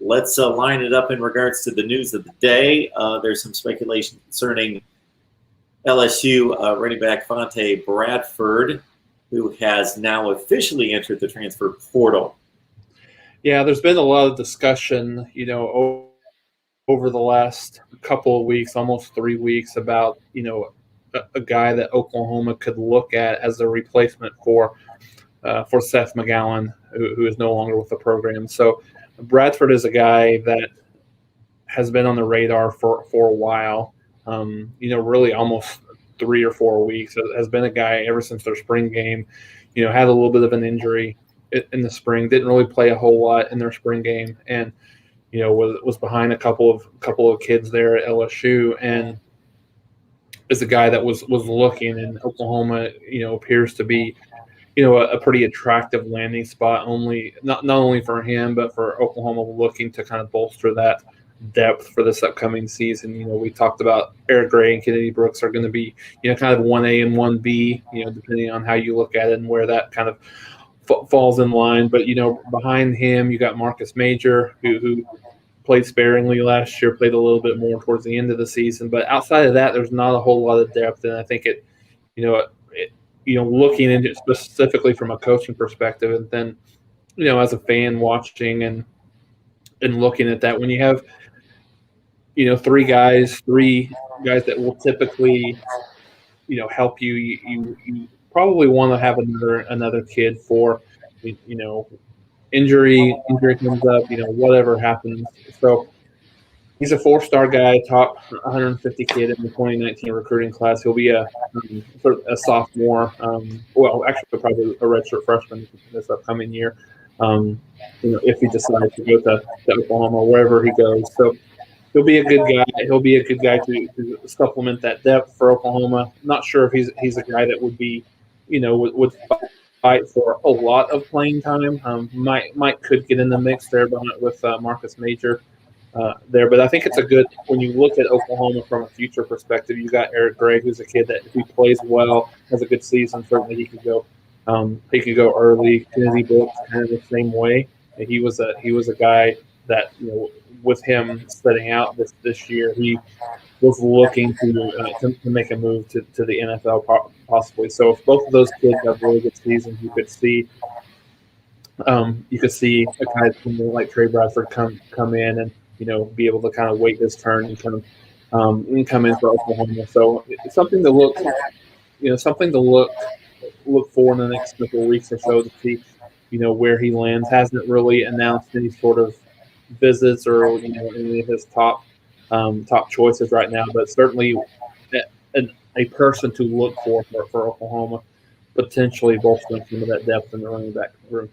let's line it up in regards to the news of the day. There's some speculation concerning LSU running back Kevontre Bradford, who has now officially entered the transfer portal. Yeah, there's been a lot of discussion, over the last couple of weeks, almost 3 weeks, about, a guy that Oklahoma could look at as a replacement for Seth McGowan, who is no longer with the program. So Bradford is a guy that has been on the radar for a while, really almost 3 or 4 weeks. Has been a guy ever since their spring game, had a little bit of an injury in the spring, didn't really play a whole lot in their spring game, and was behind a couple of kids there at LSU, and is a guy that was looking, and Oklahoma, appears to be, a pretty attractive landing spot, not only for him, but for Oklahoma looking to kind of bolster that depth for this upcoming season. We talked about Eric Gray and Kennedy Brooks are going to be, kind of 1A and 1B, depending on how you look at it and where that kind of falls in line. But, behind him, you got Marcus Major, who played sparingly last year, played a little bit more towards the end of the season. But outside of that, there's not a whole lot of depth. And I think looking into it specifically from a coaching perspective, and then, as a fan watching and looking at that, when you have, three guys that will typically, help you, you probably want to have another kid for, injury comes up, whatever happens. So he's a 4-star guy, top 150 kid in the 2019 recruiting class. He'll be a sophomore. Actually, probably a redshirt freshman this upcoming year. If he decides to go to Oklahoma, wherever he goes. So he'll be a good guy. He'll be a good guy to supplement that depth for Oklahoma. Not sure if he's a guy that would be, would fight for a lot of playing time. Might could get in the mix there with Marcus Major there. But I think it's a good, when you look at Oklahoma from a future perspective, you got Eric Gray, who's a kid that if he plays well, has a good season, certainly he could go early. Kennedy Brooks kind of the same way. And he was a guy that, with him setting out this year, he was looking to make a move to the NFL possibly. So if both of those kids have really good seasons, you could see a guy like Trey Bradford come in and be able to kind of wait his turn and come in for Oklahoma. So it's something to look for in the next couple of weeks or so to see where he lands. Hasn't really announced any sort of visits or any of his top choices right now, but certainly a person to look for Oklahoma, potentially bolstering some of that depth in the running back room.